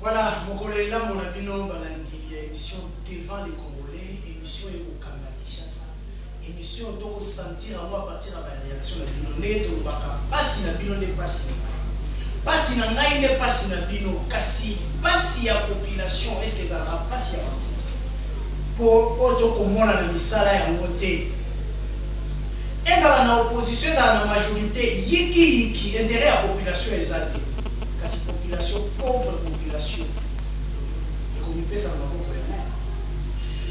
Voilà, mon collègue là, mon abino, émission devant les Congolais, émission au Kanga Kinshasa, émission où sentir à moi à partir de la réaction de la bino, pas si la bino n'est pas si pas si la naï n'est pas si la bino, kasi, pas si la population, est-ce que ça va pas si la pour autre que moi la misala ya moté. Et dans la opposition, dans la majorité, yiki intérêt à la population exaltée. Kasi population pauvre population. Et comme il peut ça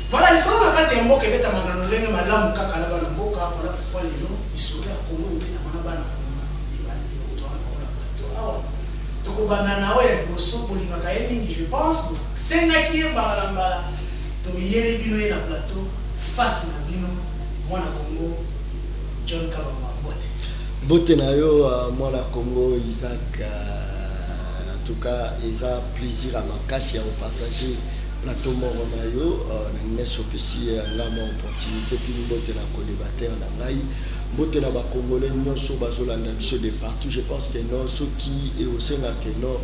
voilà, ils sont là quand il y a un mot qui est à Manganolé, madame Kakana Mboka, voilà pourquoi les gens, ils sont là, Congo, ils sont là, donc banana ouais bosso pour l'imakaeli je pense c'est na qui est barambala to yeli bino na plateau face na bino mwana Congo John Kabamba bote na yo mwana Congo Isaac en tout cas ils a plaisir à makasi à partager plateau moro na yo na neso pesi nga ma opportunité puis bote na co-débatteur na ngai bote na ba congolais nyonso bazolanda biso de partout. Je pense que non ceux qui est au sein que non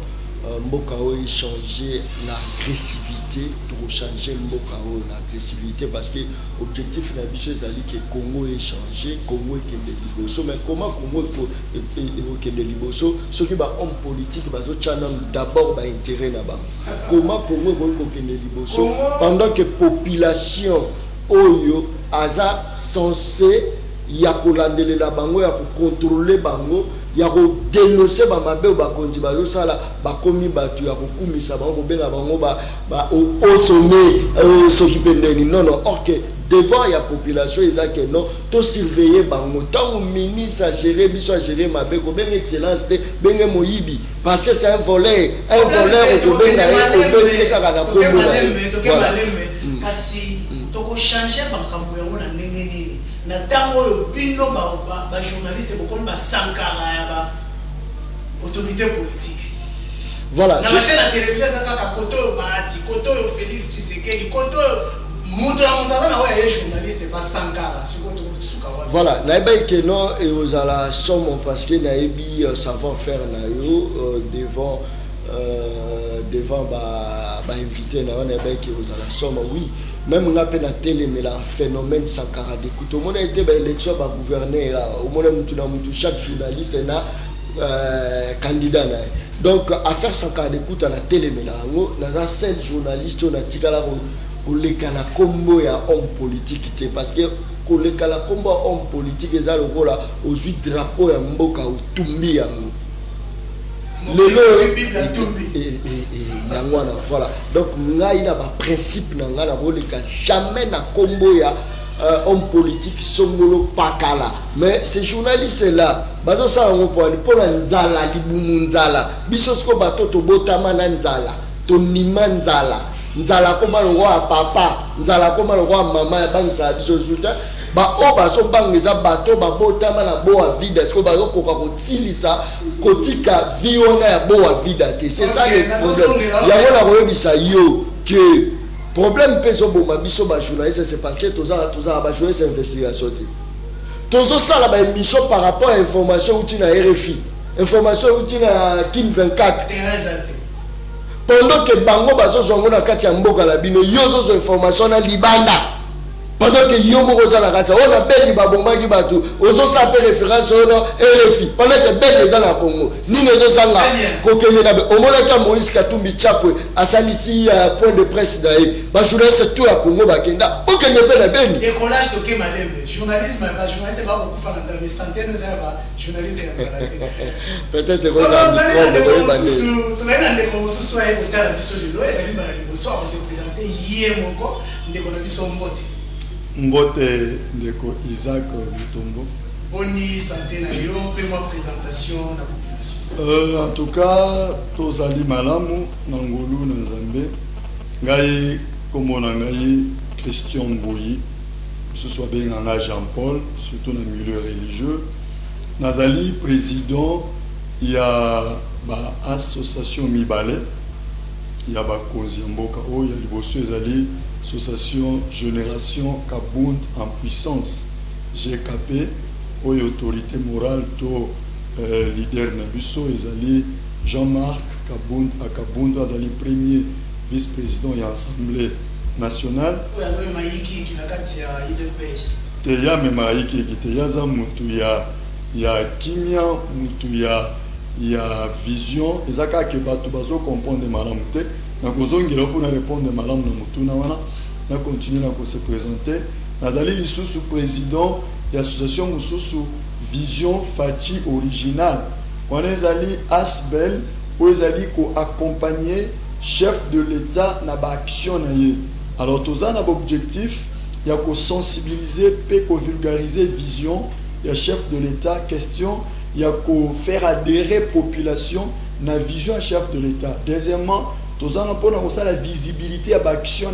mboka o changer l'agressivité pour changer mboka o l'agressivité parce que objectif na biso ezali que Congo est changé, Congo est kende liboso. Mais comment Congo est kende liboso ceux qui ba homme politique bazo chana d'abord ba intérêt na ba comment Congo est kende liboso pendant que population oyo aza censé ya kolandelela bango ya contrôler bango ya ko dénoncer ba mabe ba konzi ba yosala ba komi batu ya kokumisa bango benga bango ba au sommet s'occuper ndeni non ok devant ya population ezake non to surveiller bango tant ministre à gérer biso à gérer mabe ko benga excellence te benga moyibi parce que c'est un voleur ko benga ko seka kana ko voilà kasi to ko changer bankambo yango na ndenge nini na tango bino ba journaliste beaucoup ba sankara ya ba autorité politique voilà na chaîne la télévision ça ka koto baati koto Félix Tshisekedi koto muto na wa journaliste ba sankara siko to suka wa voilà na eba que non et aux ala somme parce que na ebi savoir faire na yo devant ba invité na on eba que aux ala somme oui. Même on a peine à télé, mais le phénomène Sankara d'écoute. Au monde a été élection par gouverneur. Au monde chaque journaliste est candidat. Donc, affaire Sankara d'écoute à la télé, mais là, on a 7 journalistes, on a tiré la combo et homme politique. Parce que le combo homme politique, ils ont le 8 drapeaux et Mboka ou Tumbi. Voilà donc ngai na ba principe na ngala boleka jamais na combo ya homme politique songolo pakala mais ces journalistes là bazo sala ngoponi pona nzala libumu nzala biso siko bato to botama na nzala to nima nzala ko malongo ya papa nzala ko malongo ya mama ya bangisa biso zuta ba o baso bangeza bato babotama na boa vida est-ce que bazo koka kotilisa kotika viona ya boa vida te c'est ça le problème yango na koyebisa yo que problème peso boma biso ba journaliste c'est parce que toza ba journaliste investigation te tozo sala ba émission par rapport à information outi na RFI information outi na Kin 24 pendant que bango bazo zongo na kati ya mboka la bino yozo zo information na libanda pendant que yo moko za la kati on a beli ba bombaki batu ozo sa pe référence on RFI pendant que beli za la Congo ni nezo sanga kokene na o mona ka Moïse Katumbi Chapwe asalisi point de presse d'ailleurs ba journaliste tout à Congo ba kenda okene pe na beni décollage to ke malembe journalisme ba journaliste ba beaucoup fa na des centaines de journalistes peut-être que ça na ndeko susu ay botala biso lelo ezali ba liboso a se présenter hier moko ndeko na biso mbote Mbote ndeko Isaac Mutombo. Boni santé na yo, fais-moi présentation na population. En tout cas, tozali malamu na ngolu na Nzambe. Ngai komona ngai Christian Mboyi, ce soit bien en Jean-Paul, surtout dans le milieu religieux. Nazali président, il y a ba association Mibale, il y a ba Konziamboka, il y a liboso ezali association Génération Kabound en puissance GKP, autorité morale to leader Nabuso ezali Jean-Marc Kabondo azali premier vice-président de l'Assemblée nationale. Teya mema iki teya za mutu ya kimia mutu ya vision ezaka ke bato bazo comprendre malamu te na kozongela pour na répondre malamu na mutu na wana na continuer na ko se présenter nazali lisusu président de l'association mususu Vision Fachi Original on ezali Asbel ou ezali ko accompagner chef de l'État na ba action na ye alors toza na objectif il y a qu'à sensibiliser, qu'à vulgariser vision, il y a chef de l'État, question, il y a qu'à faire adhérer la population à la vision à chef de l'État. Deuxièmement, nous avons la visibilité à l'action,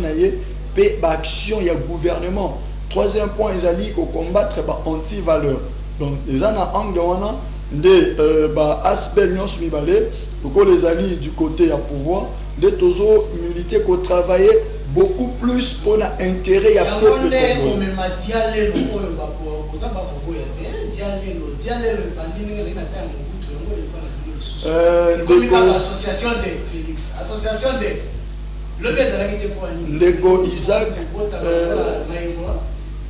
l'action, il y a gouvernement. Troisième point, ils allaient combattre l'anti-valeur. Donc, les ans en angle, de aspect l'union soumibalé, les alliés du côté à pouvoir, de toujours militer qu'on travaille beaucoup plus pour l'intérêt à peuple association de Félix, association de Ndeko Isaac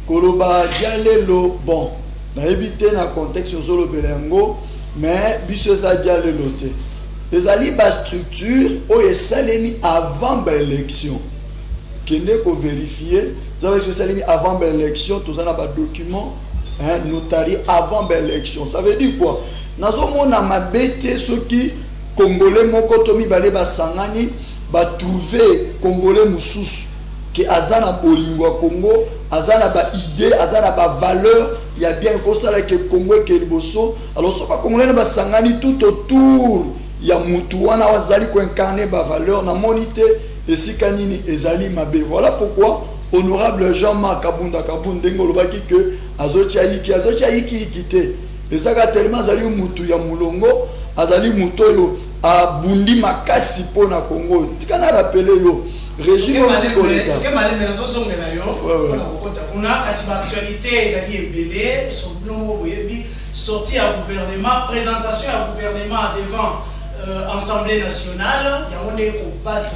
Koloba Dialelo bon na éviter na contexte solo belengo mais biso za Dialelo te les ali ba structure o esalemi avant l'élection qui n'est qu'à vérifier, vous avez fait avant l'élection, tous en avez document notarié avant l'élection. Ça veut dire quoi? Nous avons mabete ceux qui Congolais mokotomi balé basangani ba trouver Congolais musus qui azana bolingo Congo, azana ba idée, azana ba valeur, il y a bien comme ça là que Congo que liboso. Alors ce pas Congolais basangani tout autour, il y a mutuana wazali ko incarner ba valeur na monité. Et si Kanini ezali mabe. Voilà pourquoi honorable Jean-Marc Kabondo ngolobaki que azochaiki ikite. Ezaka tellement azali mutu ya mulongo, azali mutoyo a bundi makasi pona Congo. Tikana rappeler yo régime anticoleta. Que malé menazo songela yo. On a actualité ezali ebelé, son blongo boyebi sorti à gouvernement, présentation à gouvernement devant Assemblée nationale, il y a un combattre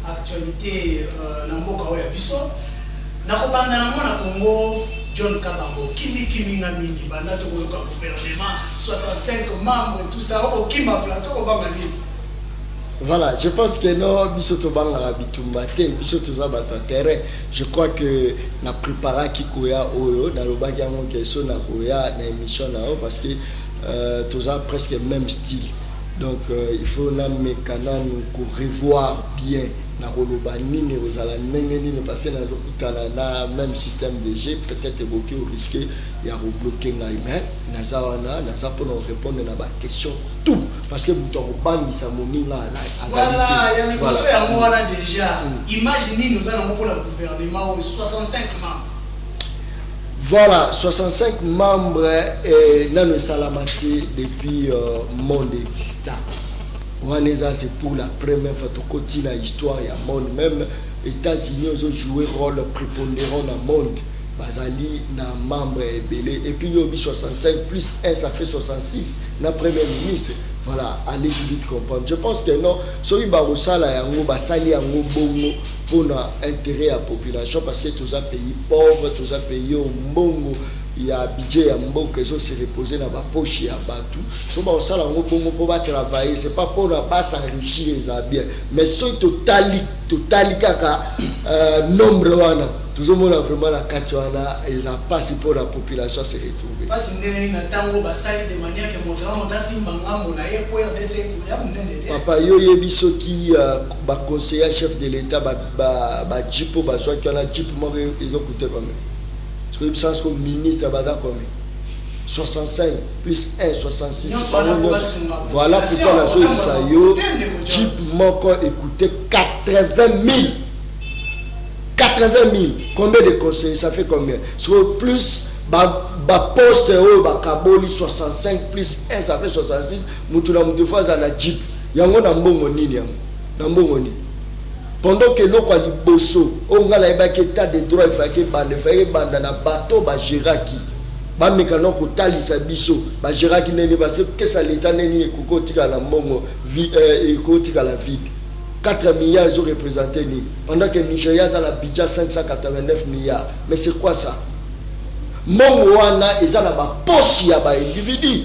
actualité Namboka ou Yabiso. Nakobanda na Congo, John Kabango, Kimi Ngamingi, Banda to gouvernement, 65 membres, tout ça, au Kima Plateau, au Bangali. Voilà, je pense que non, Bisoto Bangala Bitumbate, Bisoto Zabata terrain. Je crois que na préparé Kikoya Oyo, dans le Bagango Keso na Koya, na émission parce que tous a presque le même style. Donc il faut revoir bien parce que dans le même système de G, peut-être beaucoup risqué de bloquer mais pour nous répondre à la question tout parce que vous avez voilà, il y a une question déjà. Imaginez nous allons pour le gouvernement 65 membres. Voilà, 65 membres et nous salamati depuis le monde existant. C'est pour la première fois que dans l'histoire du monde. Même les États-Unis ont joué un rôle prépondérant dans le monde. Bazali na membre belé et puis yobi 65 plus 1 ça fait 66 na premier ministre. Voilà, allez vite comprendre. Je pense que non, soki barosala yango basali yango bongo pour intérêt à la population parce que tous les pays pauvres, tous les pays au mbongo, il y a un budget à mbongo qui se reposer dans la poche à Batou. Si on a un bongo pour travailler, c'est pas pour ne pas s'enrichir les bien, mais c'est total kaka nombre wana. Tout le monde a vraiment la katuana et ça passe pour la population se retrouver. Parce que nous de manière que papa yo yebiso qui conseiller chef de l'État jipo bazwa qui a jipo mo ils ont coûté combien? Parce que il pense comme ministre bada combien? 65 plus 1 66. Voilà pourquoi la chose ça yo jipo moko écouter 80 000. 80 000, combien de conseillers, ça fait combien? Sur plus, poste, kaboli 65 plus 1, ça fait 66. Moutouna moutoufa za la jeep. Yango na mbongo nini yango? Na mbongo nini? Pendant que l'on a bosso, on a l'état de droit, il faut que bande na bateau ba Giraki. ba mekano ko talisa biso ba gérard ki neni parce que ça l'état neni ekoko tika na mbongo ekoko tika la vie 4 milliards ils ont représenté ni pendant que Nigeria a la budget 589 milliards mais c'est quoi ça mbongo wana eza na ba poche ya ba individu.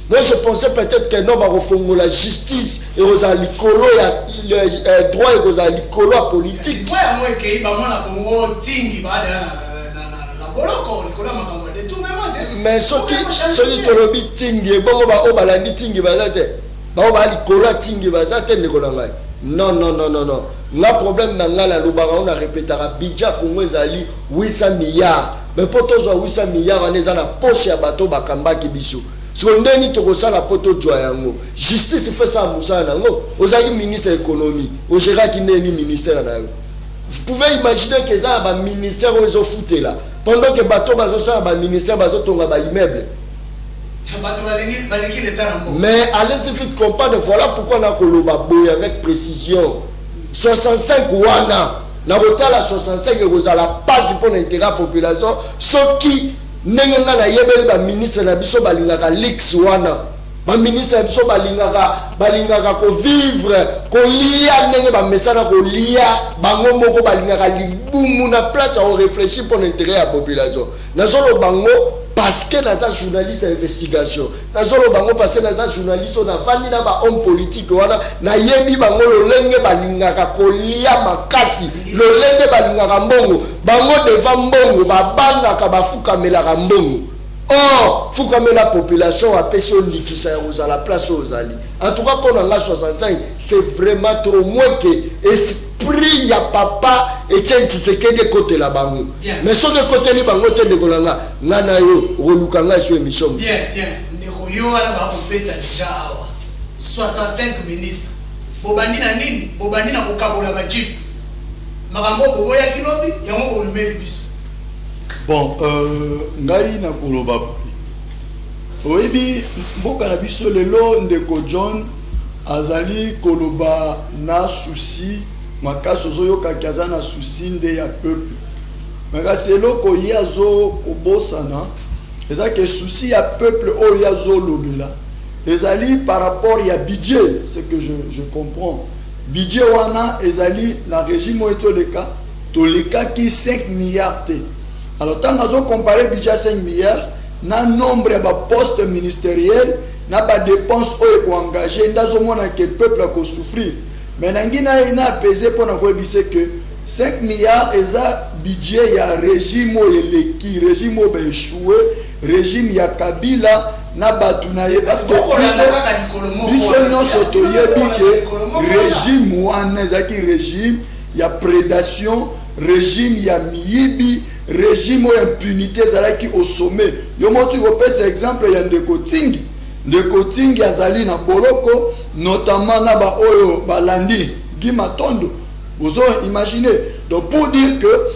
Moi je pensais peut-être que non ba refongo la justice et aux alikolo ya le droit et aux alikolo politique toi moi ke ba mona Congo tingi ba na boloko likolo makambo de tout même mais ce qui tolobi tingi bongo ba o balandi tingi bazate ba o ba likolo tingi bazate ndeko ngai non nga problème na ngala lobaka on a répété budget Congo ezali 800 milliards mais pour tous 800 milliards on est na poche ya bato bakambaki biso. Si on dit que ça la poto joyango, justice fait ça Moussa nango, aux amis ministre de l'économie, au gérard qui n'est ni ministère nango. Vous pouvez imaginer que ça un ministère où ils ont fouté là, pendant que bateau bazo ça un ministère bazo tonga ba immeuble. Mais allez-y vite comprendre, voilà pourquoi on a koloba boy avec précision. 65 wana, na hôtel à 65 vous allez pas pour l'intérêt de la population, ce qui nenga na yebeli ba ministre na biso balingaka lix wana ba ministre na biso balingaka ko vivre ko lia nenge ba mesana ko lia bango moko balingaka libumu na place à réfléchir pour l'intérêt de la population na solo bango parce que naza journaliste d'investigation na solo bango parce que naza journaliste na vandi na ba homme politique wana na yebi bango lolenge balingaka ko lia makasi lolenge balingaka mbongo bango devant mbongo babangaka bafukamelaka mbongo oh fukamela population apesi olikisa ya kozala place ozali en tout cas pour nga 65 c'est vraiment trop moins que esprit ya papa Etienne Tshisekedi côté la bango mais sur le côté ni bango te de kolanga ngana yo roluka nga sur émission bien ndeko yo ala ba kopeta déjà awa 65 ministres bobandi na nini bobandi na kokabola ba jeep makambo boboya kilobi yango bolumeli biso. Bon, ngai na koloba oyebi mboka na biso lelo ndeko John azali koloba na souci makasi ozoyoka kaza na souci nde ya peuple makasi eloko ye azo kobosana eza ke souci ya peuple oyo azolobela ezali par rapport ya budget ce que je comprends budget wana ezali na régime oyo toleka ki 5 milliards te. Alors, tant qu'on compare le budget à 5 milliards, na nombre de postes ministériels, na ba dépenses ou engagées, dans au moins que le peuple a souffrir. Mais n'angina ina pesé pour nous dire que 5 milliards est un budget ya régime qui régime échoué, régime ya Kabila na batunaye parce que biso soto yebi que régime wana zaki régime ya prédation, régime ya miyibi régime ou impunité zalaki au sommet. Yo motu ko pesa exemple ya ndeko tingi azali na boloko notamment na ba oyo balandi Gimatondo. Vous imaginez donc pour dire que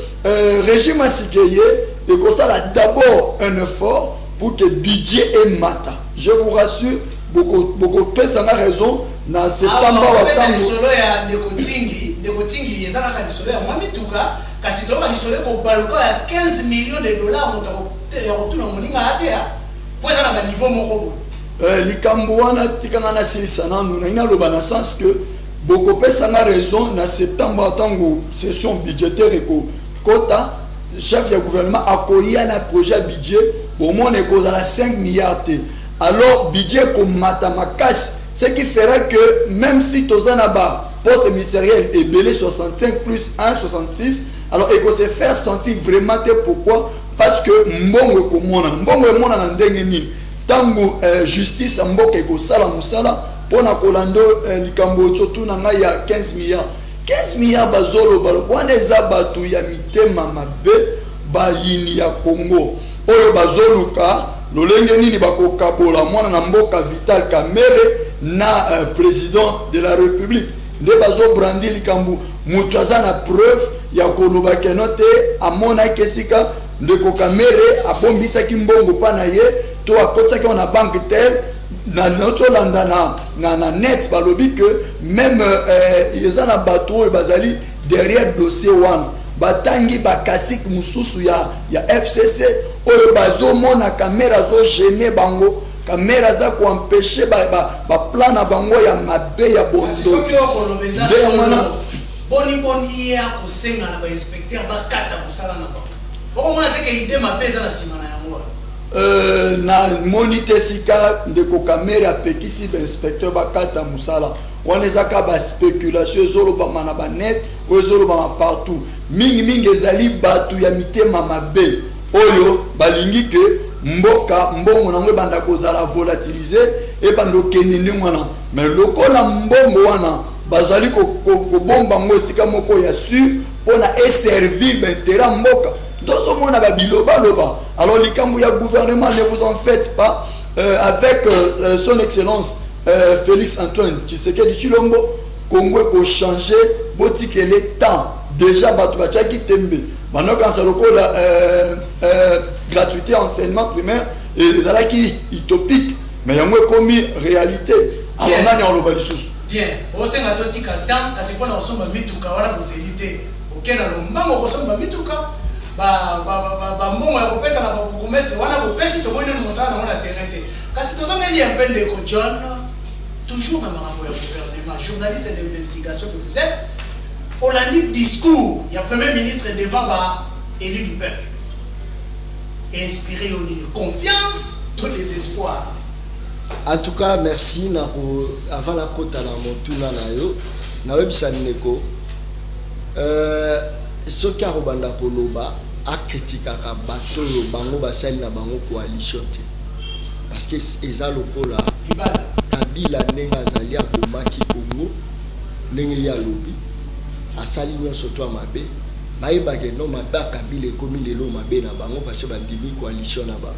régime asikeye et que ça a d'abord un effort pour que budget et mata. Je vous rassure beaucoup pesa na raison na septembre watango solo ya ndeko tingi ezaka ka solo ya mwami tuka kasi to ba solo ko balko ya 15 millions de dollars motako ya retourna moninga atea pour ça na niveau moko likambo wana tikanga na silisana nous na loba na sens que beaucoup pesa na raison na septembre watango session budgétaire eko kota chef du gouvernement akoya na projet budget au moins eko za 5 milliards te. Alors budget comme matamakasi ce qui fera que même si Tozanaba poste ministériel est belé 65 plus 1 66 alors il faut se faire sentir vraiment pourquoi parce que mbongo komona na ndenge nini tango justice mboka eko sala musala pona kolando likambo tsotu na ngai ya 15 milliards bazolo balwana eza batu ya mitema mabe bayini ya Congo oyo bazoluka lolenge nini bakokabola mwana na mboka Vital Kamerhe na président de la République nde bazo brandi likambu mutu aza na preuve ya koloba kenote amona kesika ndeko Kamerhe abombisaki mbongo pa na ye to akotaki na banque tel na notolanda na net balobi que même yeza na bato e bazali derrière dossier one batangi bakasik mususu ya FCC oyo bazomona caméra zo gêner bango caméra za ko empêcher ba plan na bango ya mabe ya bondo soki okolobeza solo boni ya kosenga na ba inspecteur ba kata mosala na bango okomona teke ide mabe za na sima na yango na monite sika ndeko caméra pekisi ba inspecteur ba kata mosala wana ezaka ba spéculation ezoloba mana ba net oyo ezoloba partout mingi ezali batu ya mitema mabe oyo balingi ke mboka mbongo nango banda kozala volatiliser e bando kenende mwana mais lokola mbongo wana bazali ko bomba ngo sika moko ya sur pona servir l'intérêt mboka doso mona ba biloba loba alors likambu ya gouvernement ne vous en faites pas avec son excellence Félix Antoine Tshisekedi Tshilombo Congo ko changer botike le temps déjà batu bachaki tembe manoka salokola gratuité enseignement primaire et zalaki utopique mais yango komi réalité alors nani on loba lisusu bien osenga totika temps kasi pona osomba mituka wala koselite okena lombango kosomba mituka ba mbongo ya kopesa na babukumestre wana kopesi to bonne mosala na terrain te kasi tozomeli un peu de John toujours dans le gouvernement journaliste d'investigation que vous êtes on a lu discours il y a premier ministre devant élu du peuple inspiré de confiance tout les espoirs. En tout cas merci avant la côte à la montuna na yo na webisa ndeko soki arobanda koloba akritikaka bato oyo bango basali na bango coalition te parce que eza lokola Kabila ndenge azali abomaki Congo ndenge ya lobi asali nyonso to mabe bayebake no mabe Kabila ekomi lelo mabe na bango parce que bandimi coalition na bango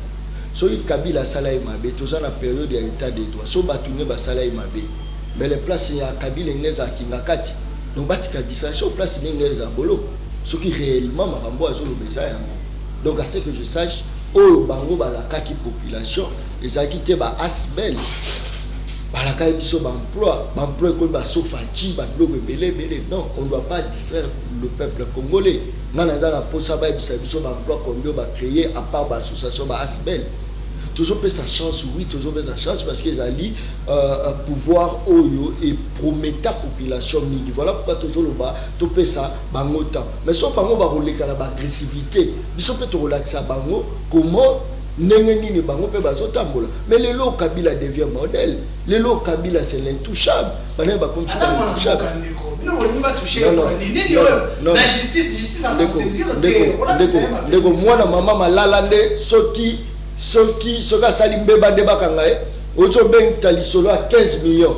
soki Kabila asala ye mabe toza na période ya état de droit so bato ne basala ye mabe mais les places ya Kabila ngeza kingakati donc batika distraction place ndenge za bolo soki réellement makambo azolobeza yango donc à ce que je sache oyo bango balakaki population ezaki te ba asbel balaka biso emploi comme ba sofachi ba bloc belé non on ne doit pas distraire le peuple congolais nana dans la posa ba biso ba emploi combien ba créer à part ba association ba asbel toujours peut sa chance oui toujours peut sa chance parce qu'ils allaient pouvoir oyo et promettre la population mingi voilà pourquoi toujours le bas tout peut ça bango temps mais soit bango ba roleka la agressivité biso peut relaxer bango comment ndenge nini bango pe bazotambola mais lelo Kabila devient modèle lelo Kabila c'est l'intouchable bana ba comme ça l'intouchable non la justice à s'en saisir ndeko mwana mama malala nde soki asali mbeba nde bakanga ozo bengta lisolo à 15 millions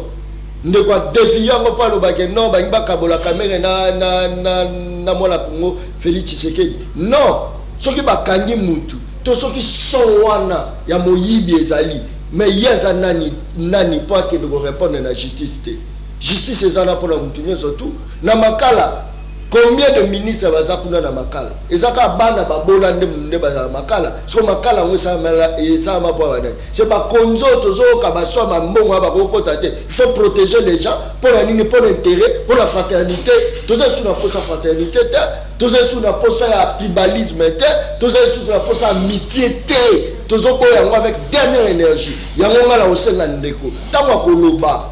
ndeko déviant ngo pa lobake non bangi bakabola kamere na mwana Congo Félix Tshisekedi non soki bakangi mutu to soki son wana ya moyibi ezali mais yeza nani pas que de répondre na justice te justice ezana pour la mutu surtout na makala combien de ministres baza kuna na makala ezaka bana babola nde baza makala so makala ngo sa ma po bana c'est pas konzo tozo ka baswa mbongo ba kokota te il faut protéger les gens pour la nini pour l'intérêt pour la fraternité tozo sous la force fraternité tozo sous la force ya tribalisme tozo sous la force amitié tozo ko yango avec dernière énergie yango ngala osenga ndeko tango koloba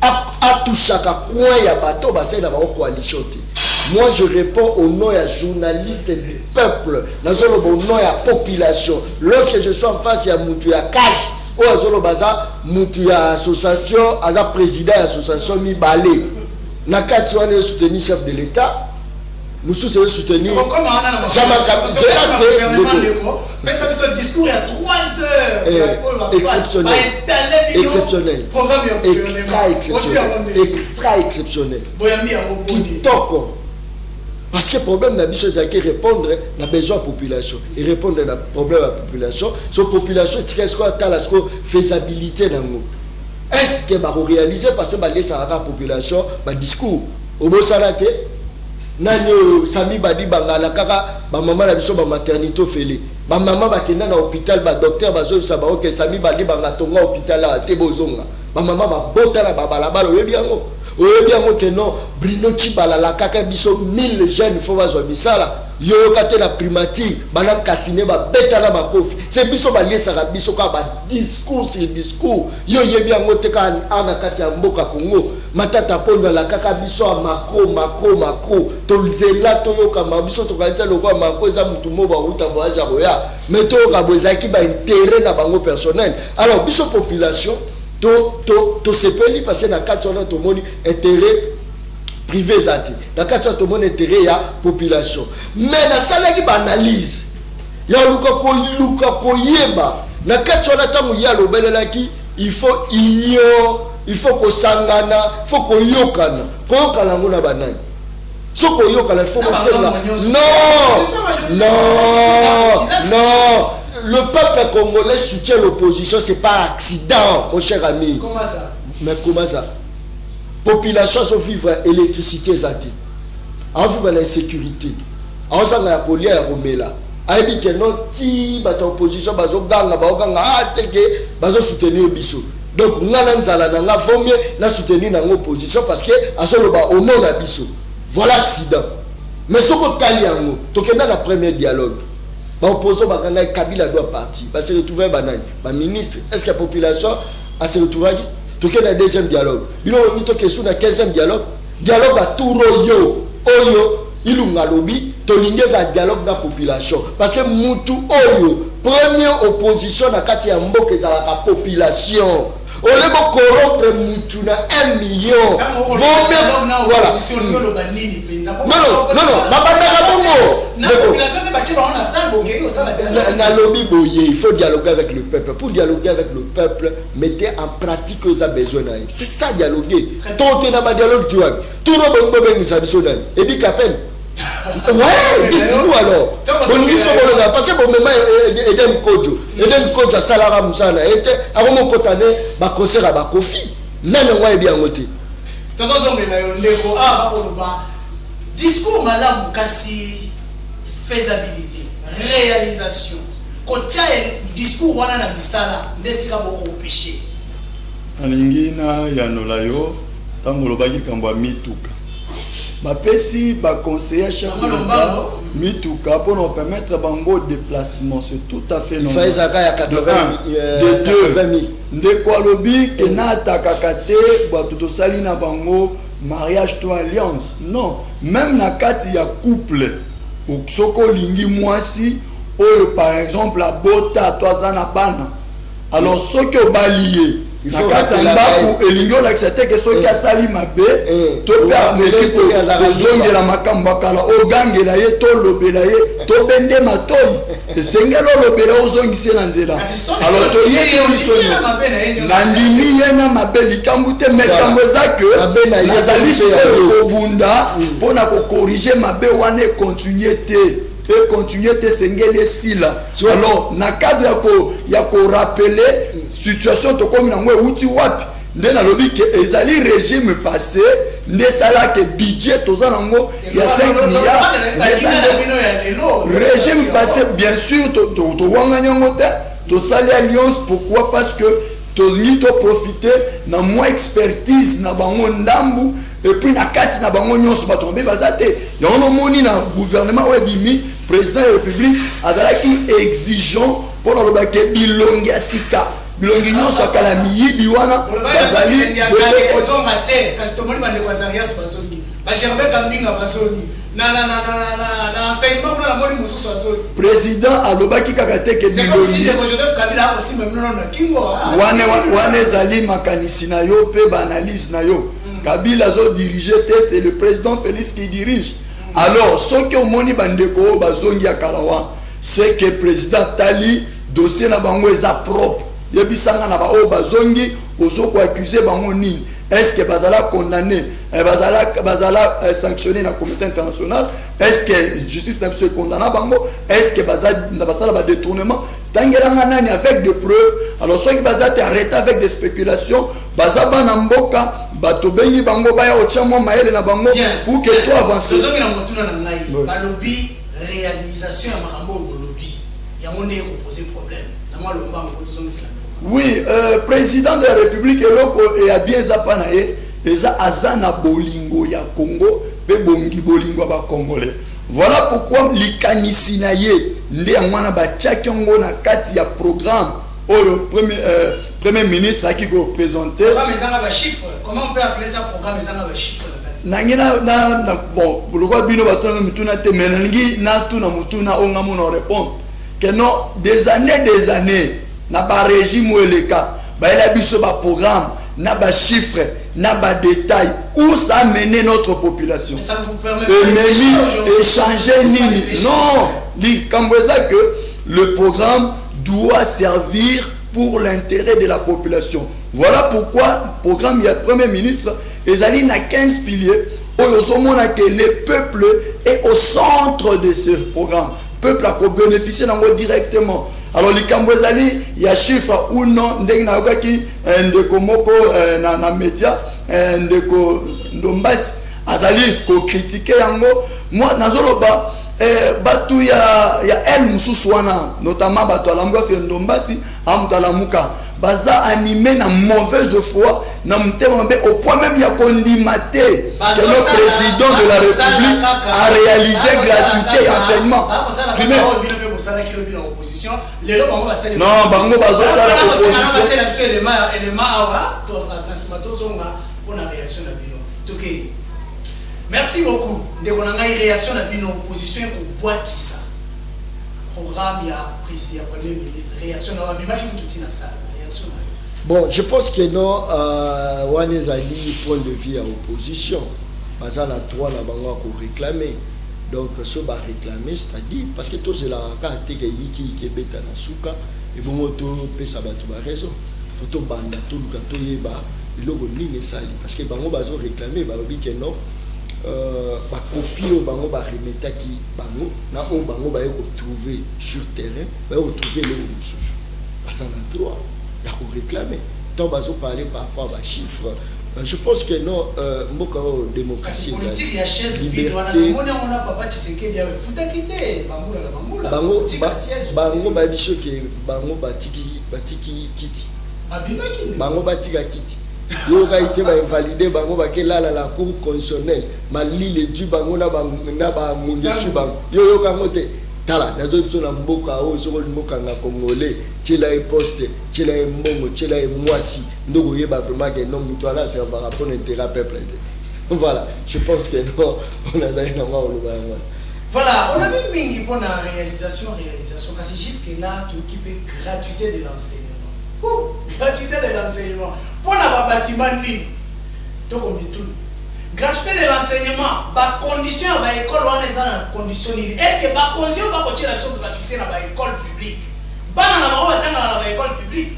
a touchaka coin ya bato basai na ba coalition te. Moi, je réponds au nom à journaliste du peuple, au nom à population. Lorsque je suis en face, il y a Moutuya Cash, ou à Baza, Moutuya Association, à président de l'association Mibale. Nakati, on est soutenu chef de l'État. Nous sommes soutenus. Mais ça me discours il y a 3 heures. Exceptionnel. Extra exceptionnel. Kitoko. Parce que le problème de la biche, c'est de répondre à besoin de la population. Et répondre à problème de la population. Cette population, qu'est-ce qu'on a la faisabilité dans nous. Est-ce que va réaliser parce que la population, le discours, au beau salate, Nanyo Sami Badi Bangala Kaka, ba maman la biso ba maternité félé. Ba maman ba kenda na hôpital ba docteur ba zo sa ba OK Sami Badi Banga tonga hôpital la te bozonga. Ba maman ba bota la ba la balo yebi yango. Oyebi yango que non Bruno Chibala la kaka biso 1000 jeunes faut ba zo bisala. yo kate na primature bana kasine ba beta na makofi c'est biso ba liesa ka biso ka ba discours sur discours yo yebi yango te ka ana kati ya mboka Congo matata ponga la kaka biso a makro to nzela to yo ka biso to kanza lokwa makro za mutu mo ba uta voyage roya mais to ka bozaki ba intérêt na bango personnel alors biso population to sepeli passer na kati on to moni intérêt privé zati na kati to moni intérêt ya population mais na sala ki ba analyse ya luka ko yeba na kati on atamu ya lobelelaki il faut ko sangana faut ko yokana ngona banani soko yokana il faut ko sangana non le peuple congolais soutient l'opposition, c'est pas accident, mon cher ami. Comment ça? Mais comment ça? Population sont vivre électricité zati. En vivre l'insécurité. En faisant la police à Romela. Aïbi que non ti bata opposition bazo ganga c'est que bazo soutenir biso. Donc ngana nzala na nga fomie na soutenir na opposition parce que asolo ba au nom na biso. Voilà accident. Mais soko tali yango, tokenda na premier dialogue. Opposant Kabila doit partir. Va se retrouver banani. Ba ministre, est-ce que la population a se retrouver tout que le deuxième dialogue. Bilo on dit que sur le 15e dialogue, dialogue à tout royo. Oyo, ilunga lobi, to lingeza dialogue na population parce que mutu oyo première opposition na kati ya mboka za la population. On les corrompre mutu na 1 million. Voilà. Non, la population na lobby boye, il faut dialoguer avec le peuple. Pour dialoguer avec le peuple, mettez en pratique que vous avez besoin. C'est ça dialoguer. Tout na dialogue tu vois. Tout le monde ben sabisodan. Et dit qu'appelle. Ouais, dites-nous alors. Parce que bon moment Eden Kodjo salara musana était avant mon kotané ba concert à ba kofi. Nana wa bien ngote. Tonton Zongela yondeko ba koloba. Discours malamu kasi faisabilité, réalisation. Kotia discours wana na bisala ndesika boko péché. Alingina ya nolayo tango lobaki kambwa mituka. Bapesi ba conseiller chef de l'État mituka pour nous permettre bango déplacement, c'est tout à fait normal. Il faut ya 80 000 ndeko lobi ke na takakate ba tout sali na bango mariage to alliance. Non, même na kati ya couple soko lingi mwasi oyo par exemple la bota toazana bana. Alors soki obalié na kati ya mbaku elingi olakisa que soki asali mabe to permettre kozongela makambo akala ogangela ye to lobela ye to bende matoi esengelo lobela ozongise na nzela. Alors to ye lisoni na ndimi ye na mabe likambu te mekambo ezake nazali sikoyo kobunda mpona kokorige mabe wana continuer te et continuer de s'engager sila. Alors, na cadre ya ko rappeler situation to comme na ngwe uti wapi ndena lobi ke ezali régime passé ndesala ke budget toza nango ya 5 milliards régime passé bien sûr to wanga nyango te to sali alliance. Pourquoi? Parce que to ni to profiter na moins expertise na bango ndambu et puis na kati na bango nyonso batombe bazate ya ono moni na gouvernement webimi président de la République azalaki exigeant pour le baké bilongi asika bilongi nyonso akala miyibi wana bazali de kozonga te kasi to moni bande kwa Zarias basongi ba Germain Kambinga basongi na enseignement pour la moni mususu basongi président alobaki kaka te ke bilongi Joseph Kabila aussi même non na kingo wane zali makanisi na yo pe ba analyse na yo Kabila zo diriger te, c'est le président Félix qui dirige. Alors, ce que moni bandeko bazongi ya kalawa, c'est que président Tali dossier na bango eza propre. Yebisanga na ba o bazongi ozo ko accuser bango nini. Est-ce que bazala condamné, bazala sanctionné na comité international? Est-ce que justice n'a pas condamné bango? Est-ce que bazala ba détournement? Tangelanga nani avec des preuves. Alors ceux qui bazate arrêté avec des spéculations, bazaba na mboka bato bengi bango baya ochamo maele na bango pour que toi avancer. Zozoki na motuna na ngai ba lobby réalisation ya makambo lobby ya monde ko poser problème. Na moi lomba ko tozongisa. Oui, président de la République eloko et a bien zapanaye eza azana bolingo ya Congo pe bongi bolingo ba congolais. Voilà pourquoi likanisi na ye nde amwana bachaki ngo na kati ya programme oyo premier ministre a qui go présenter. Programme ezanga ba chiffres. Comment on peut appeler ça programme ezanga ba chiffres? Nangina na bon pourquoi bino batonga mituna te menangi na tuna mutuna onga mona répondre que non des années na ba régime eleka ba ela biso ba programme na ba chiffres na ba détails où ça a mené notre population. Mais ça vous permet d'échanger nini. Non, dit comme ça que le programme doit servir pour l'intérêt de la population. Voilà pourquoi le programme, il y a le Premier ministre, Ezali n'a 15 piliers, où que le peuple est au centre de ce programme. Le peuple a bénéficié directement. Alors, les Cambozali, il y a chiffre ou non, ndeko moko na média, ndeko ndombasi, azali ko critiquer yango. Moi, nazoloba, batu ya el mususwana, notamment batu alamgo fi ndombasi, amutalamuka. Baza animé na mauvaise foi, na mtembe au point même il y a condimate que le président de la République a réalisé gratuité et enseignement. Non, bango bazo sala opposition. Merci beaucoup. Dès qu'on a une réaction à une opposition au bois qui ça. Programme, il y a président, premier ministre, réaction à la qui tout salle. Bon, je pense que non, on est à point de vue à opposition. Parce qu'on a trois là pour réclamer. Donc, ce va réclamer, c'est-à-dire, parce que tous les gens qui ont été dans souka, ils vont ça va tout raison. Il faut banda tout le temps, il parce que bango bazo réclamer, que non, copie au bango ba remettre qui bango, na au bango ba retrouver sur terrain, ba retrouver les ressources. Parce qu'on a droit. Il faut réclamer. Tant bazo parler par rapport à chiffres. Je pense que non, mboka démocratie politique ya chaise vide wana tomona ona papa Tshisekedi avec futa kité bango ba biso ke bango batiki kiti bango batika kiti yo ka ite ba invalider bango ba ke la cour constitutionnelle mali le du bango na ba mungisu bango yo ka mote tala nazo biso na mboka o so ko mboka nga congolais tshela e poste tshela e mbongo tshela e mwasi ndoko yeba vraiment que non mutwala c'est par rapport à l'intérêt peuple. Voilà, je pense que non on a d'ailleurs voilà, on a même mingi pour la réalisation car c'est jusque là tout qui peut gratuité de l'enseignement. Gratuité de l'enseignement pour la bâtiment ni donc on dit tout. Gratuité de l'enseignement, ba condition à l'école on est en condition. Est-ce que ba condition va continuer la gratuité dans l'école publique? Bana na ba tanga na l'école publique.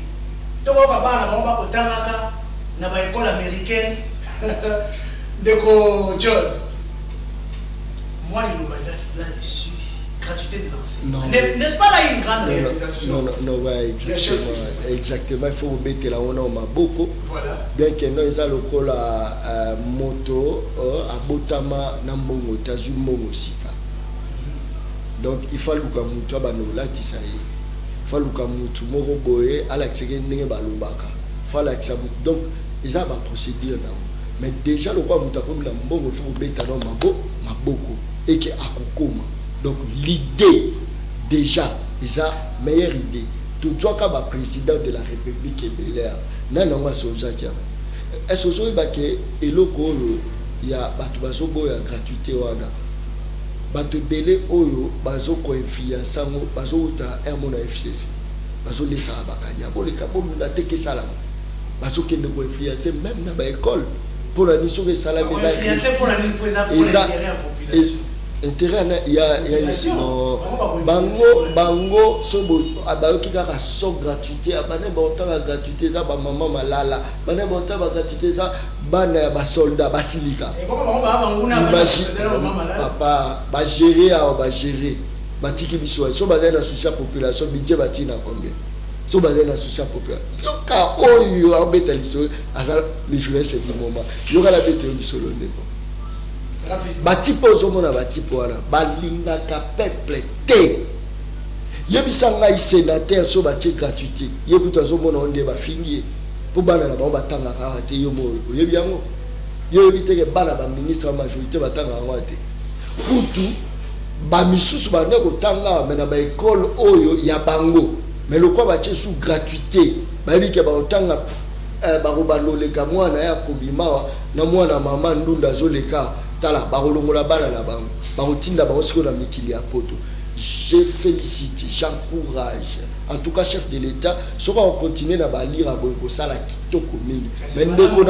Toko ba bana ba ko tanga na ba école américaine. Deko John. Moi il nous là-dessus. Gratuité de l'enseignement. N'est-ce pas là une grande réalisation? Non, ouais, exactement. Il faut mettre là on a beaucoup. Voilà. Bien que nous ça le col à moto à botama na mbongo tazu mbongo sika. Donc il faut que mutu abano la tisaye. Il faut que mutu moko boye ala tseke ndenge balobaka. Faut la tsa donc ils ont ba procédure là. Mais déjà le quoi mutu comme la mbongo faut mettre dans maboko et que akukoma. Donc l'idée, déjà, c'est la meilleure idée. Tout le monde président de la République est Bel Air. Non, non, c'est ça. Est-ce que vous savez que il y a une gratuité? Bato belé oyo bazo ko influence ngo bazo uta hermona FCC bazo lesa bakanya bo le kabo na teke sala bazo kende ko influence même na ba école pour la mission de sala pour la population. Intérêt il y a bango sobo abayoki kaka so gratuité abane bonta la gratuité za ba maman malala bane bonta ba gratuité za bana ya ba soldat basilika papa ba gérer batiki biso so bazali na souci population budget batina combien so bazali na souci population yoka oyo abeta liso azala les joueurs c'est du moment yoka la bête biso lo ndeko batipo ozomona batipo wana balingaka peuple te yebisa ngai sénateur so batie gratuité yebi tozomona onde bafingi po bana na bango batangaka te yo mo yebi yango yebi te ke bana ba ministre majorité batanga yango te kutu ba misusu ba ndeko tanga mais na ba école oyo ya bango mais le quoi ba sous gratuité ba bike ba otanga ba robaloleka mwana ya kobima na mwana mama ndunda zoleka tala ba rolongola bana na bango ba otinda ba osiko na mikili ya poto. Je félicite, j'encourage. En tout cas, chef de l'État, si on continue à lire à Boyko Sala Kitoko Mingi. Mais nous avons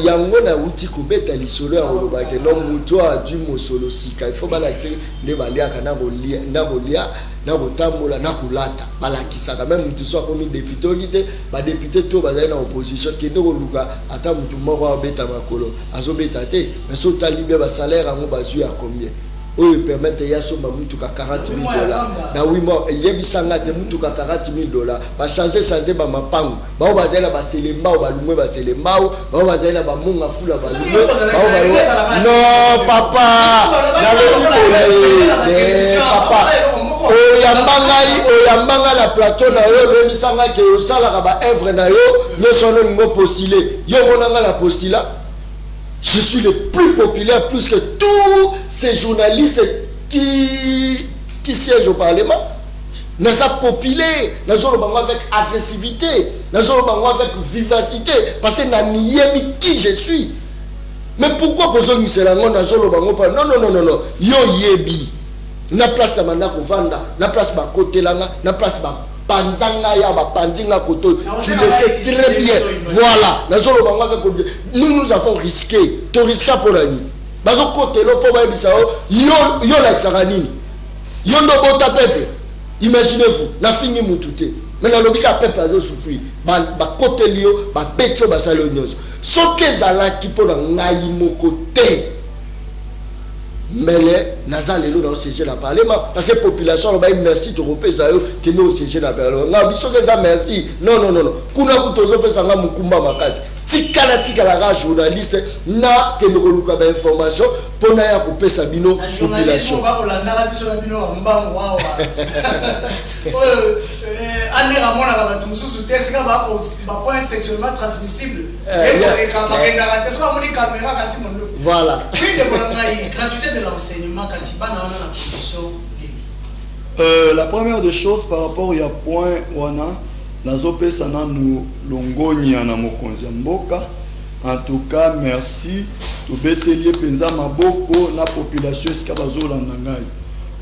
yango na uti kubeta lisolo ya olobake no muto adu mosolo sika. Il faut balaxer les balia kana bolia na bolia na botambola na kulata balakisa quand même mutu so comme député okite ba député to bazali na opposition kende ko luka ata mutu moko abeta makolo azobeta te mais so talibé ba salaire amu bazu ya combien oyo permettre ya so mutu ka $40,000 na 8 mois yebisanga te mutu ka $40,000 ba changer ba mapango ba bazali ba selemba ba lumwe ba selemba ba bazali ba munga fula ba lumwe ba non papa na le papa oyambanga la plateau na yo le misanga ke yo sala ka ba œuvre na yo ne sono ngo postuler yo monanga la postula. Je suis le plus populaire plus que tous ces journalistes qui siègent au Parlement. Nous sommes populaires, nous sommes avec agressivité, nous sommes avec vivacité, parce que nous qui je suis. Mais pourquoi vous avez dit cela? Non, yo yebi. Na place à Manako Vanda, na place à côté là, na place à Pandanga ya ba Pandinga Koto. Tu le sais très bien. Voilà. Nous avons risqué. Tu risques pour la nuit. Bazo côté là pour baibisa yo la xaranini. Yo ndo bota peuple. Imaginez-vous, la fini mutute. Mais la lobika peuple azo souffrir. Ba côté lio, ba betio ba salonios. Soke zala ki pour ngai moko te. Mais les nazal et l'eau dans le siège de Parlement parce que la population va merci de repérer ça que nous au siège de Parlement merci non kuna kutozo pesa nga mukumba makasi tikala ra journaliste na que nous luka ba information pour na ya kopesa bino population ba kolanda biso na bino mbango wawa ane ramona ka batu mususu tesika ba point sexuellement transmissible et ka ba ngara teso ba moni caméra kanti mondo voilà oui de gratuité de l'enseignement kasiba na wana na position. La première des choses par rapport à point wana nazopesa na nous longonya na mokonzi mboka. En tout cas merci to betelier penza maboko na population ska bazolanda ngai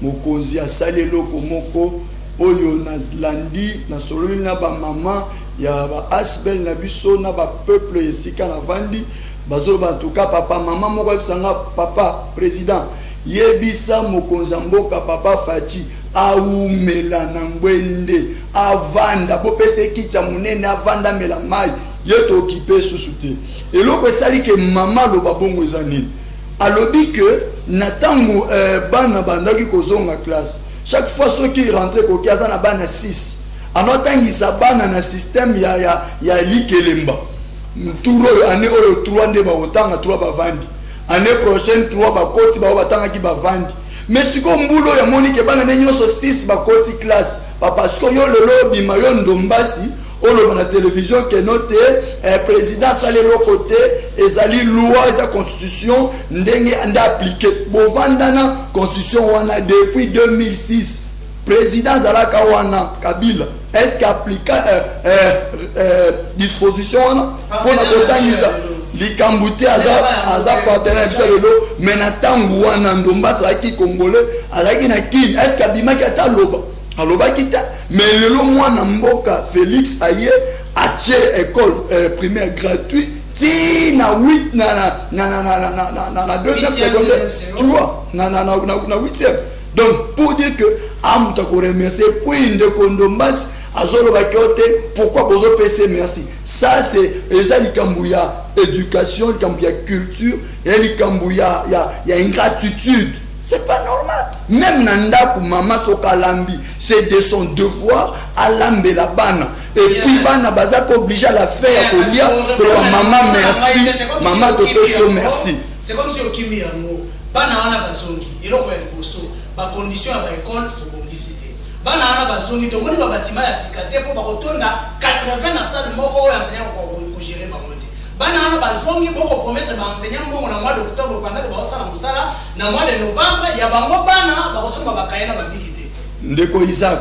mokonzi asali loko moko oyo nazlandi na sololi na ba mama ya ba asbel na biso na ba peuple esika na vandi bazoloba. En tout cas papa mama moko ebisanga papa président yebisa mokonzi mboka papa Fachi aumela na ngwende avanda bopese kitya munene avanda mela mai yeto occupé susute eloko esali ke mama loba bongo eza nini alobi que natango bana bandaki kozonga classe chaque fois soki rentre koki aza na bana 6 anotangisa bana na système ya likelemba turo année oyo 3 nde baotanga 3 bavandi année prochaine 3 bakoti bao batangaki bavandi mais siko mbulo ya monike bana nyonso 6 bakoti classe parce que yo lelo bima yo ndombasi oloba na télévision que note président sale lo côté ezali loi za constitution ndenge anda appliquer bovandana constitution wana depuis 2006 président zalaka wana Kabila est-ce qu'applica disposition wana pour na kotangisa likambute aza partenaire lelo mais na tangu wana ndombasa ki congolais azaki na kin est-ce qu'abimaki ata loba aloba kita mais lelo mwana mboka Félix aye atie école primaire gratuit ti na 8 na deuxième secondaire tu vois na 8e. Donc pour dire que amuta ko remercier puis de kondombas azoloba kote pourquoi bozo PC merci ça c'est ezali kambuya éducation kambuya culture et kambuya ya ingratitude. C'est pas normal. Même Nanda maman Sokalambi, c'est de son devoir à lamber la banne. Et puis bana bazak obligé à la faire pour dire maman merci, maman de merci. C'est comme si au Kimi Yango, bana wana bazongi, et donc on bosso, ba condition à l'école pour publicité. Bana wana bazongi, to moni ba bâtiment ya sikate pour ba rotonda 80 na salle moko enseignant ko gérer ba monter. bana wana bazongi boko promettre ba enseignant mbongo na mois d'octobre pendant que ba osala musala na mois de novembre ya bango bana ba kosomba bakayena ba bikite ndeko Isaac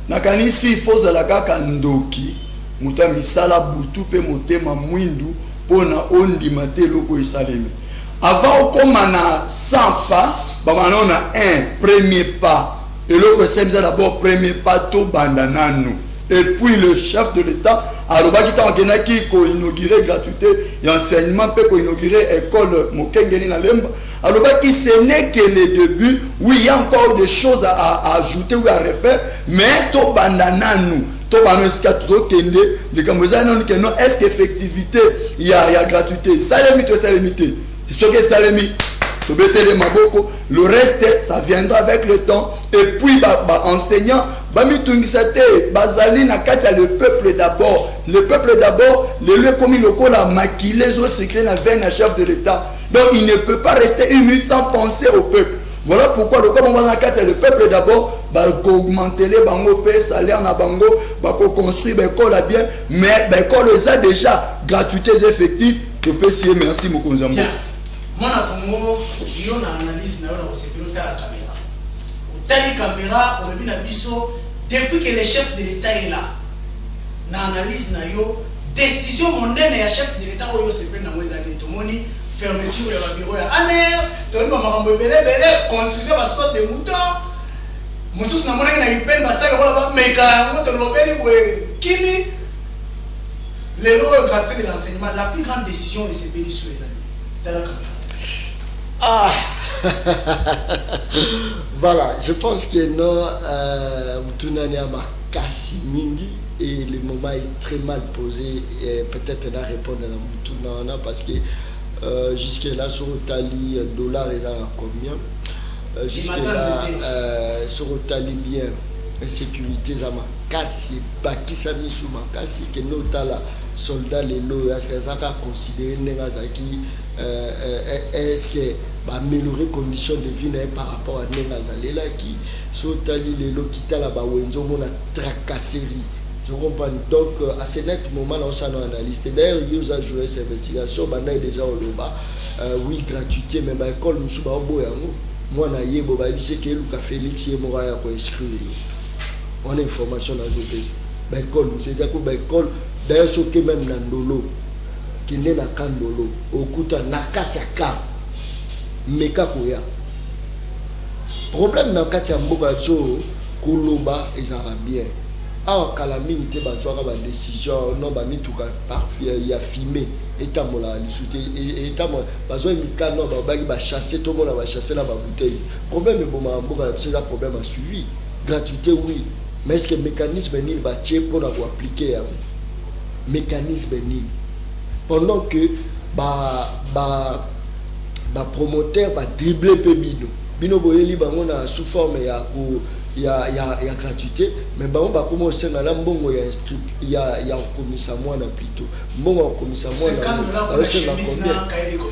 nakanisi fozala kaka ndoki muta misala butu pe motema mwindu pona ondima te loko esalemi avant okoma na 100 pas bamana na un premier pas et loko esemza d'abord premier pas to banda nanu et puis le chef de l'État alobaki ta kenaki ko inaugurer gratuité et enseignement pe ko inaugurer école Mokengeni na Lemba alobaki ce n'est que le début. Oui, il y a encore des choses à ajouter ou à refaire, mais to bandana nous to bano ska to kende de kamboza non que non est-ce qu'effectivité il y a gratuité salemi to salemité ce que salemi to betele maboko le reste ça viendra avec le temps et puis enseignant Bamitungisate, Bazali Nakatia, le peuple d'abord, le lieu comme il a maquillé les autres secrets na chef de l'État. Donc il ne peut pas rester une minute sans penser au peuple. Voilà pourquoi le comme on va le peuple d'abord, augmenter les bango, salaire na bango, construire l'école bien, mais l'école les a déjà gratuité effectifs. Je peux essayer, merci mon conzambo. Bien, moi na Congo, il y a une analyse na la sécurité à la caméra. Tali caméra, on a vu na biso. Depuis que le chef de l'État est là, l'analyse na yo, décision mondaine et chef de l'État oyo se prend dans les années tomoni fermeture de bureau ya aner, toni ba makambo belé construction ba sorte de mouton. Mususu na mona na ipel ba sala ba meka moto lobeli boye kimi les lois gratuits de l'enseignement, la plus grande décision de ces pays sur les années. Dans la caméra. Ah voilà, je pense que non, Moutounani a marqué Mingi et le moment est très mal posé. Peut-être là répondre à Moutounana parce que jusque-là, sur le tali, dollar est à combien? Jusque-là, sur le tali bien, sécurité, ça m'a cassé, qui s'est mis sous ma casse, que nous, là, soldats, les lots, est-ce que ça a considéré est-ce que améliorer les conditions de vie par rapport à Nengazalela qui sont les lots qui t'a là-bas où ils ont tracasserie. Je comprends. Donc, à ce net moment, on s'en analyse. D'ailleurs, ils ont joué cette investigation. On est déjà au Loba. Oui, gratuité, mais l'école, nous sommes au Boyango. Moi, on a eu que Félix et Moraya pour inscrire. On a information dans les pays. L'école, c'est ça que l'école, d'ailleurs, c'est même dans l'Olo. Qui n'est pas Kandolo. Au Kuta, Nakatiaka. Meka koya. Problème dans Katia Mboka Tso, Koloba et Arabien. Alors, Kalami était battu à la décision, non, bah, mis tout parfait, il y a filmé, et t'as mon la discuté, et t'as mon, bah, soit il non, bah, chasser, tout le monde va chasser la bouteille. Problème, bon, c'est un problème à suivi. Gratuité, oui. Mais est-ce que le mécanisme est va pour avoir appliqué mécanisme est pendant que, promoteur va dribbler Bino. Bino boyeli bango na sous forme il y a gratuité mais bango ba commencer na mbongo ya inscrit il y a commissaire moi na plutôt mbongo commissaire moi na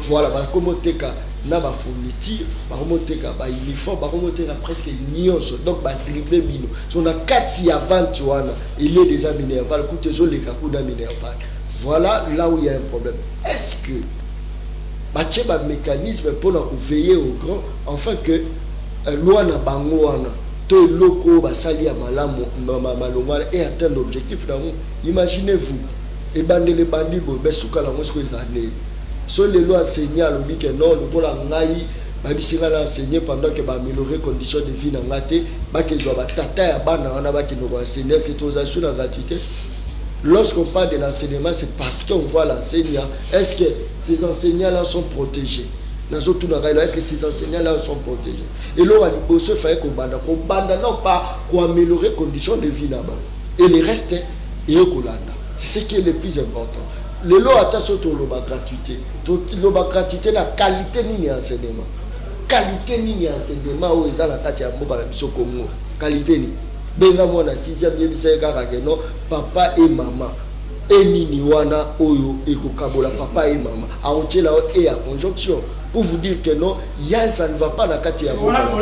voilà ba komoteka na ba fourniture ba komoteka ba uniforme ba komoteka presque nyonso donc ba dribbler Bino so na kati ya vente wana il est déjà minerval coûte zo les kakuda minerval voilà là où il y a un problème est-ce que bâtir un mécanisme pour veiller au grand, enfin que loi na bango wana to loko basali ya malamu malongwa et atteindre l'objectif là. Imaginez-vous et bandele bandibo besuka la mosco ezane. So les lois enseignent le dit que non le bola ngai ba bisinga la enseigner pendant que ba améliorer conditions de vie na ngate ba ke zo ba tata ya bana wana ba ki no enseigner ce que aux la gratuité. Lorsqu'on parle de l'enseignement, c'est parce qu'on voit l'enseignant. Est-ce que ces enseignants-là sont protégés? Est-ce que ces enseignants-là sont protégés? Et là, il faut faire qu'on bande non pas pour améliorer les conditions de vie là-bas. Et le reste, c'est ce qui est le plus important. Le lot attention sur la gratuité. La gratuité, la qualité ni enseignement. Qualité ni enseignement où ils ont la tête à Congo. Qualité ni. Benga mwana 6e yebisa kaka keno papa et maman et nini wana oyo ekokabola papa et maman aontela et à conjonction pour vous dire que non ça ne va pas dans kati ya voilà non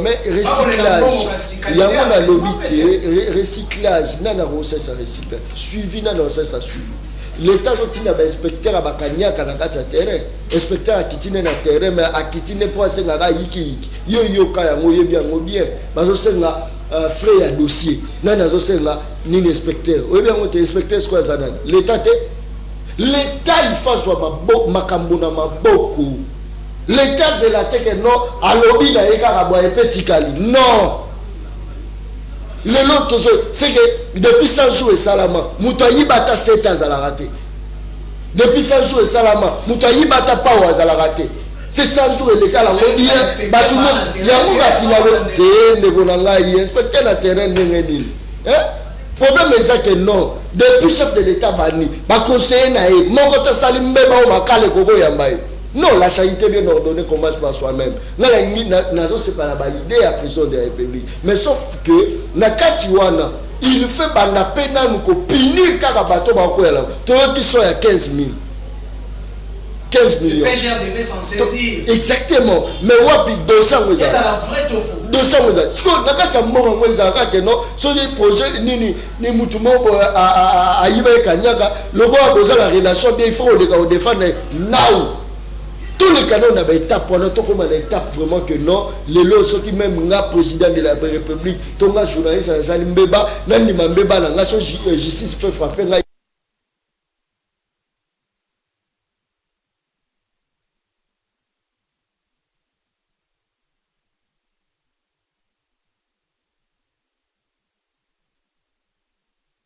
mais recyclage il y a mon lobité recyclage nana ça recyclage suivi nana ça suivi l'état zotina ba inspecteur abakanyaka na kati ya terrain inspecteur akitine na terrain mais akitine po asenga yiki yo ka yango yebi yango bien bazosenga frais ya dossier nani azosenga nini inspecteur oyebi yango te inspecteur siko aza nani l'état te l'état il faut soit makambo na maboko l'état zela te ke non alobi na ye kaka boye petikali non le lot c'est que depuis 100 jours et salama mutayi bata 7 ans à la raté depuis 100 jours et salama mutayi bata pas aux à la raté c'est 100 jours et les cas là on dit batuma yango kasina te ndeko na ngai inspecteur na terrain ndenge hein problème est ça que non depuis chef de l'état bani ba conseiller na e moko to salim mbeba o makale koko yambaye non la charité bien ordonnée commence par soi-même nazo sepala ba idée à prison de la République mais sauf que na katiwana il fait banda pena nous punir kaka bato ba ko yala to qui sont à 15 millions. Le PGR devait s'en saisir. Exactement. Mais wapi 200 000. C'est la vraie tofu. 200 000. Si on a qu'à mourir en moins que non, sur les projets ni mutumo à Ibe Kanyaka, le roi a besoin de la relation bien il faut le défendre now. Tous les canons n'avaient étape pendant tout comme une étape vraiment que non les lots ceux qui même nga président de la République, ton journaliste Salim Mbeba, nani Mbeba la nation justice fait frapper